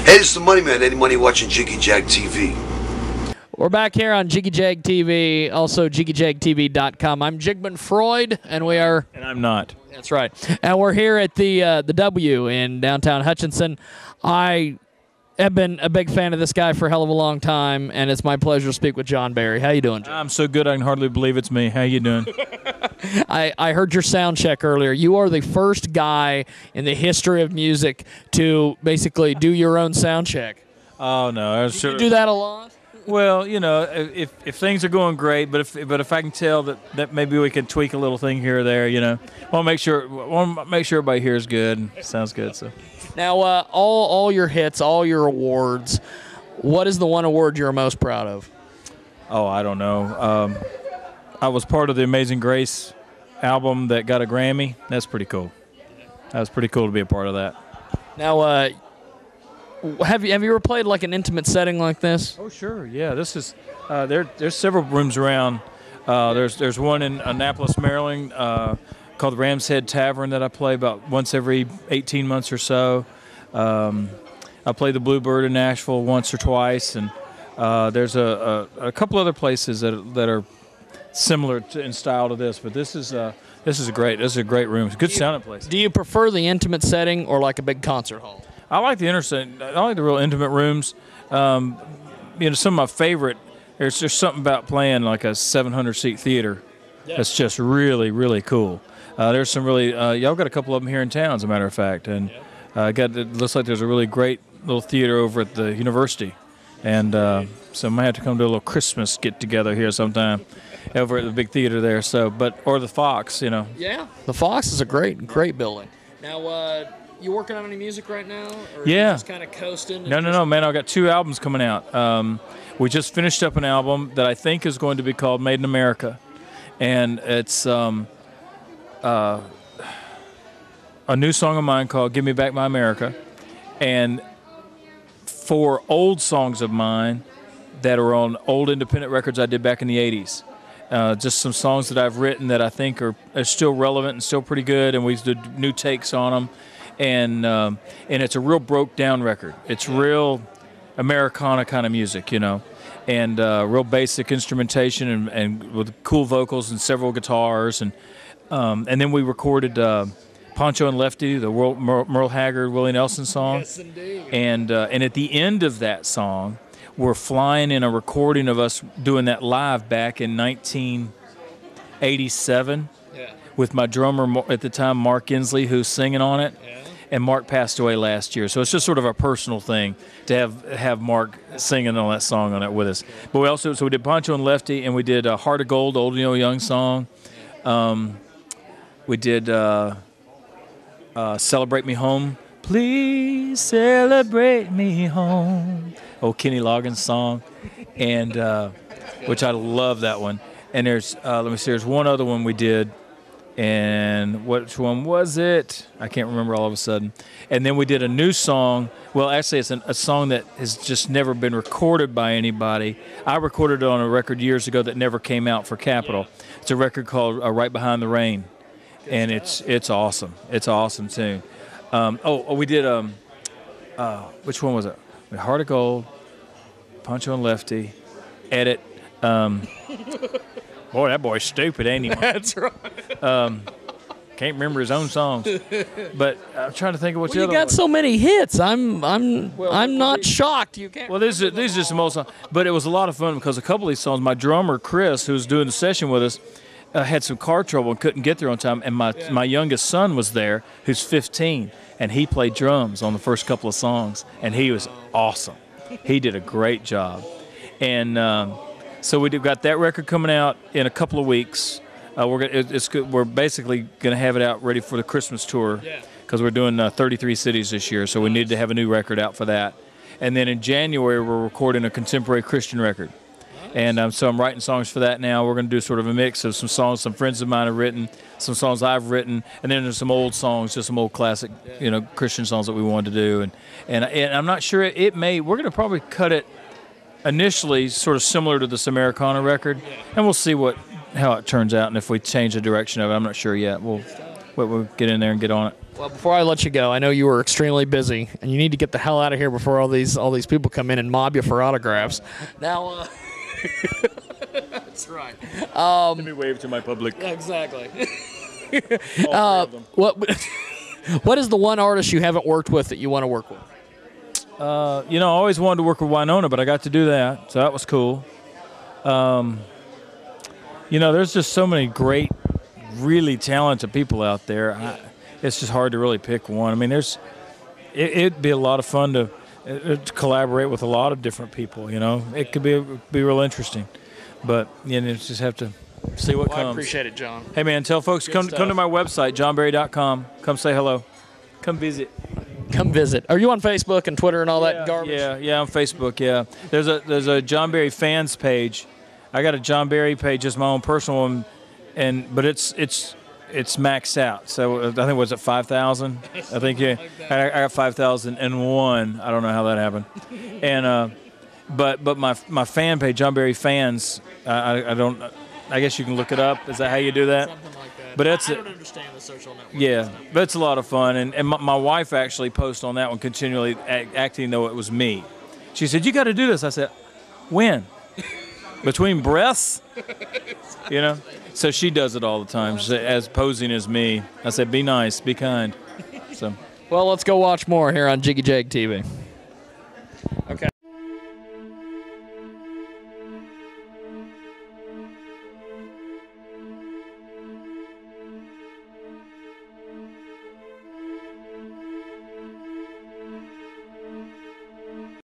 Hey, this is the Money Man, Eddie Money, watching Jiggy Jag TV. We're back here on Jiggy Jag TV, also jiggygagtv.com. I'm Jigman Freud, and we are... And I'm not. That's right. And we're here at the W in downtown Hutchinson. I have been a big fan of this guy for a hell of a long time, and it's my pleasure to speak with John Barry. How you doing, John? I'm so good I can hardly believe it's me. How you doing? I heard your sound check earlier. You are the first guy in the history of music to basically do your own sound check. Oh, no. You do that a lot? Well, you know, if things are going great, but if I can tell that maybe we can tweak a little thing here or there, you know, want to make sure everybody here is good and sounds good. So now, all your hits, all your awards, what is the one award you're most proud of? Oh, I don't know. I was part of the Amazing Grace album that got a Grammy. That's pretty cool. That was pretty cool to be a part of that. Now, have you ever played like an intimate setting like this? Oh, sure. Yeah, this is there's several rooms around. There's one in Annapolis, Maryland, called the Ram's Head Tavern that I play about once every 18 months or so. I play the Bluebird in Nashville once or twice, and there's a couple other places that are similar in style to this. But this is a great room. It's a good sounding place. Do you prefer the intimate setting or like a big concert hall? I like the real intimate rooms. You know, some of my favorite. There's something about playing like a 700-seat theater. Yeah. That's just really, really cool. There's some really y'all got a couple of them here in town, as a matter of fact, and it looks like there's a really great little theater over at the university, and so I might have to come to a little Christmas get together here sometime over at the big theater there. So, or the Fox, you know. Yeah, the Fox is a great building. Now. You working on any music right now? Or yeah. You just kind of coasting? No, man. I've got 2 albums coming out. We just finished up an album that I think is going to be called Made in America. And it's a new song of mine called Give Me Back My America. And 4 old songs of mine that are on old independent records I did back in the 80s. Just some songs that I've written that I think are still relevant and still pretty good, and we did new takes on them. And it's a real broke down record. It's real Americana kind of music, you know, and real basic instrumentation and with cool vocals and several guitars, and then we recorded Pancho and Lefty, the Merle Haggard, Willie Nelson song. Yes, indeed. And at the end of that song, we're flying in a recording of us doing that live back in 1987. Yeah. With my drummer at the time, Mark Inslee, who's singing on it. Yeah. And Mark passed away last year, so it's just sort of a personal thing to have Mark singing on that song on it with us. But we did Pancho and Lefty, and we did Heart of Gold, Old Neil Young song. We did Celebrate Me Home. Please celebrate me home. Old Kenny Loggins song, and which I love that one. And there's there's one other one we did. And which one was it? I can't remember all of a sudden. And then we did a new song. Well, actually, it's a song that has just never been recorded by anybody. I recorded it on a record years ago that never came out for Capitol. It's a record called Right Behind the Rain, and it's awesome. It's an awesome tune. We did which one was it? Heart of Gold, Pancho and Lefty, Edit. Boy, that boy's stupid, ain't he? That's right. Can't remember his own songs, but I'm trying to think of what you got so many hits. I'm not shocked. You can't. Well, these are just the most. But it was a lot of fun because a couple of these songs, my drummer Chris, who was doing the session with us, had some car trouble and couldn't get there on time, and my youngest son was there, who's 15, and he played drums on the first couple of songs, and he was awesome. He did a great job, and. So we've got that record coming out in a couple of weeks. We're basically going to have it out ready for the Christmas tour because we're doing 33 cities this year, so we needed to have a new record out for that. And then in January, we're recording a contemporary Christian record. And so I'm writing songs for that now. We're going to do sort of a mix of some songs some friends of mine have written, some songs I've written, and then there's some old songs, just some old classic, Christian songs that we wanted to do. And I'm not sure we're going to probably cut it initially sort of similar to this Americana record, and we'll see how it turns out, and if we change the direction of it, I'm not sure yet. We'll get in there and get on it. Well, before I let you go, I know you were extremely busy, and you need to get the hell out of here before all these people come in and mob you for autographs. Now, that's right. Let me wave to my public. Exactly. What is the one artist you haven't worked with that you want to work with? I always wanted to work with Wynonna, but I got to do that, so that was cool. There's just so many great, really talented people out there. It's just hard to really pick one. I mean, it'd be a lot of fun to collaborate with a lot of different people. It could be real interesting, but you just have to see what comes. I appreciate it, John. Hey man, tell folks come to my website, johnberry.com. Come say hello. Come visit. Come visit. Are you on Facebook and Twitter and all that garbage? Yeah, on Facebook. Yeah, there's a John Berry fans page. I got a John Berry page, just my own personal one, but it's maxed out. So I think was it 5,000? I think I got 5,001. I don't know how that happened. And but my fan page, John Berry fans. I guess you can look it up. Is that how you do that? Something like that. But I don't understand the social network. Yeah, but it's a lot of fun. And my wife actually posts on that one continually, acting though it was me. She said, "You got to do this." I said, "When?" Between breaths, So she does it all the time, as posing as me. I said, "Be nice, be kind." So. Well, let's go watch more here on Jiggy Jag TV.